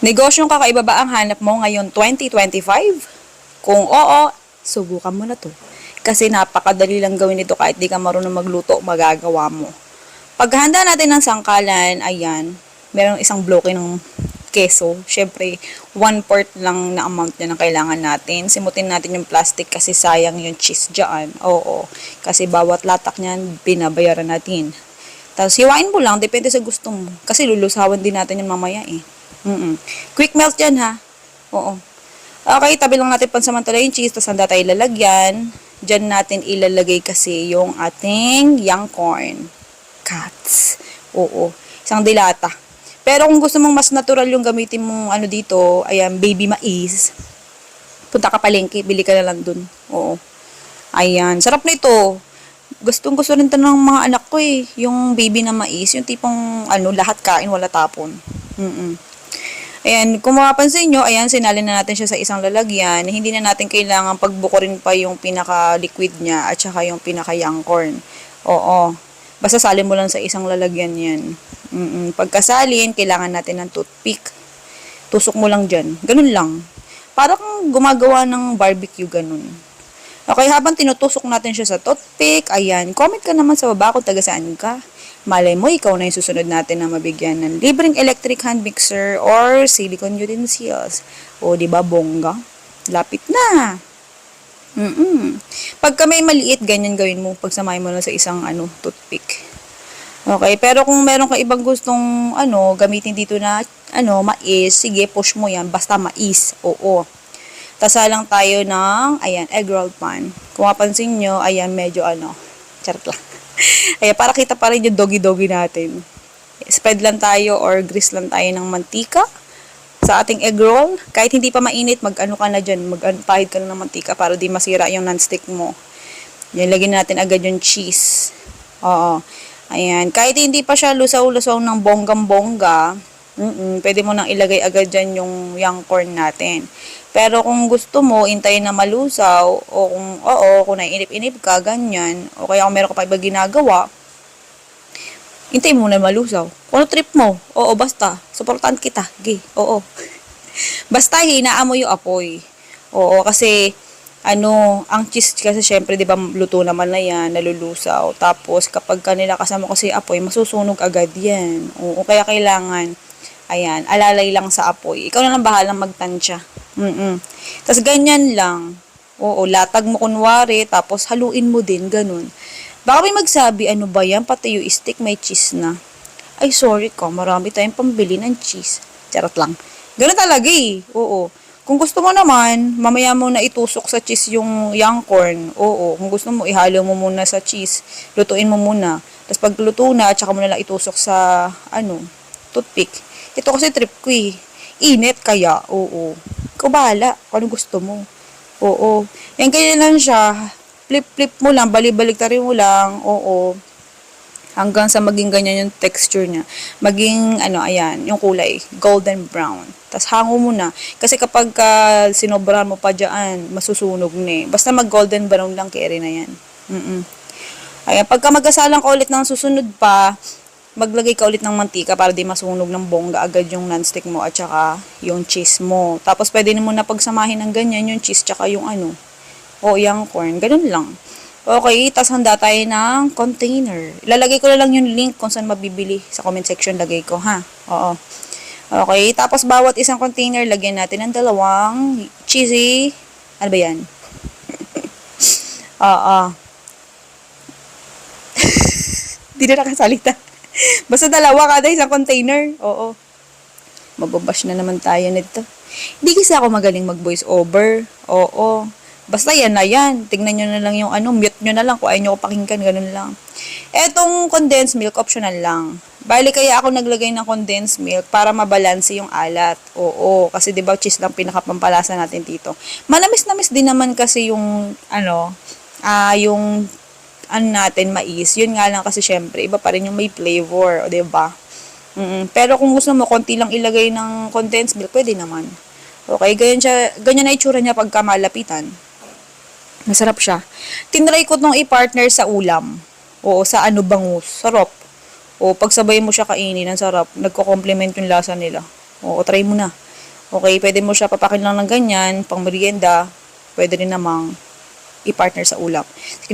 Negosyong kakaiba ba ang hanap mo ngayon 2025? Kung oo, subukan mo na to. Kasi napakadali lang gawin ito kahit di ka marunong magluto, magagawa mo. Paghahanda natin ng sangkalan, ayan, merong isang bloke ng keso. Siyempre, 1/4 lang na amount niya na kailangan natin. Simutin natin yung plastic kasi sayang yung cheese dyan. Oo, kasi bawat latak niyan, binabayaran natin. Tapos, hiwain mo lang, depende sa gusto mo. Kasi lulusawan din natin yung mamaya eh. Quick melt yan ha. Oo. Okay, tabi lang natin pansamantala yung cheese, tapos handa tayo lalagyan. Diyan natin ilalagay kasi yung ating young corn. Cuts. Oo. Isang dilata. Pero kung gusto mong mas natural yung gamitin mong ano dito, ayan, baby mais. Punta ka palengke, bili ka na lang dun. Oo. Ayan, sarap na ito. Gustong gusto rin to ng mga anak ko eh. Yung baby na mais, yung tipong ano, lahat kain, wala tapon. Ayan, kung mapapansin nyo, ayan, sinalin na natin siya sa isang lalagyan. Hindi na natin kailangan pagbukurin pa yung pinaka-liquid niya at saka yung pinaka-young corn. Oo. Basta salin mo lang sa isang lalagyan yan. Pagkasalin, kailangan natin ng toothpick. Tusok mo lang dyan. Ganun lang. Para kang gumagawa ng barbecue, ganun. Okay, habang tinutusok natin siya sa toothpick, ayan, comment ka naman sa baba kung taga saan ka. Malay mo, ikaw na yung susunod natin na mabigyan ng libreng electric hand mixer or silicone utensils. O, di ba bongga? Lapit na. Pagka may maliit, ganyan gawin mo. Pagsamahin mo lang sa isang toothpick. Okay, pero kung meron ka ibang gustong gamitin dito na mais, sige, push mo yan. Basta mais. Oo. Tasalang tayo ng, ayan, egg roll pan. Kung mapansin nyo, ayan, medyo charot lang. Ayan, para kita pa rin yung doggy-doggy natin. Spread lang tayo or grease lang tayo ng mantika sa ating egg roll. Kahit hindi pa mainit, ka na dyan. Pahid ka na ng mantika para di masira yung non-stick mo. Yan, lagyan natin agad yung cheese. Oo. Ayan, kahit hindi pa siya lusaw-lusaw ng bonggam-bongga, pwede mo nang ilagay agad dyan yung young corn natin. Pero kung gusto mo, intayin na malusaw, o kung naiinip-inip ka, ganyan, o kaya kung meron ka pa iba ginagawa, intayin mo na malusaw. Kung ano trip mo, oo, basta, supportan kita, oo. Basta, hinaan mo yung apoy. Oo, kasi, ang cheese kasi syempre, di ba, luto naman na yan, nalulusaw. Tapos, kapag kanila kasama kasi apoy, masusunog agad yan. Oo, kaya kailangan, ayan, alalay lang sa apoy. Ikaw na lang bahalang magtansya. Tapos ganyan lang. Oo, latag mo kunwari, tapos haluin mo din, ganun. Baka may magsabi, ano ba yan? Pati yung stick may cheese na. Ay, sorry ko, marami tayong pambili ng cheese. Charot lang. Ganun talaga eh. Oo. Kung gusto mo naman, mamaya mo na itusok sa cheese yung young corn. Oo. Kung gusto mo, ihalo mo muna sa cheese. Lutuin mo muna. Tapos pag luto na, tsaka mo na lang itusok sa, toothpick. Ito kasi trip ko eh. Init kaya, oo. Ikaw bahala kung ano gusto mo. Oo. Yan, ganyan lang siya. Flip-flip mo lang, balik-baliktarin mo lang, oo. Hanggang sa maging ganyan yung texture niya. Maging, ayan, yung kulay, golden brown. Tapos hango mo na. Kasi kapag sinobrahan mo pa dyan, masusunog na eh. Basta mag-golden brown lang, kere na yan. Ayan, pagka magasalang ka ulit ng susunod pa, maglagay ka ulit ng mantika para di masunog ng bongga agad yung non-stick mo at saka yung cheese mo. Tapos pwede mo na pagsamahin ng ganyan yung cheese tsaka yung yung corn. Ganun lang. Okay, tapos handa tayo ng container. Ilalagay ko na lang yung link kung saan mabibili. Sa comment section lagay ko, ha? Oo. Okay, tapos bawat isang container, lagyan natin ng 2 cheesy. Ano ba yan? Oo. Di na nakasalita. Basta 2 kada isang container. Oo. Mababash na naman tayo nito. Hindi kasi ako magaling mag-voice over. Oo. Basta yan na yan. Tingnan nyo na lang yung mute nyo na lang kung ayaw nyo ko pakinggan. Ganun lang. Etong condensed milk, optional lang. Bali kaya ako naglagay ng condensed milk para mabalanse yung alat. Oo. Kasi diba cheese lang pinakapampalasa natin dito. Manamis-namis din naman kasi yung yung natin, mais. Yun nga lang kasi syempre, iba pa rin yung may flavor, o diba? Pero kung gusto mo, konti lang ilagay ng condensed milk, pwede naman. Okay, ganyan na itsura niya pagka malapitan. Masarap siya. Tinry ko tong i-partner sa ulam. Oo, sa bangus. Sarap. O, pagsabay mo siya kainin, ang sarap. Nagko-complement yung lasa nila. Oo, try mo na. Okay, pwede mo siya papakin lang ng ganyan, pang merienda, pwede rin namang i-partner sa ulam. Sige,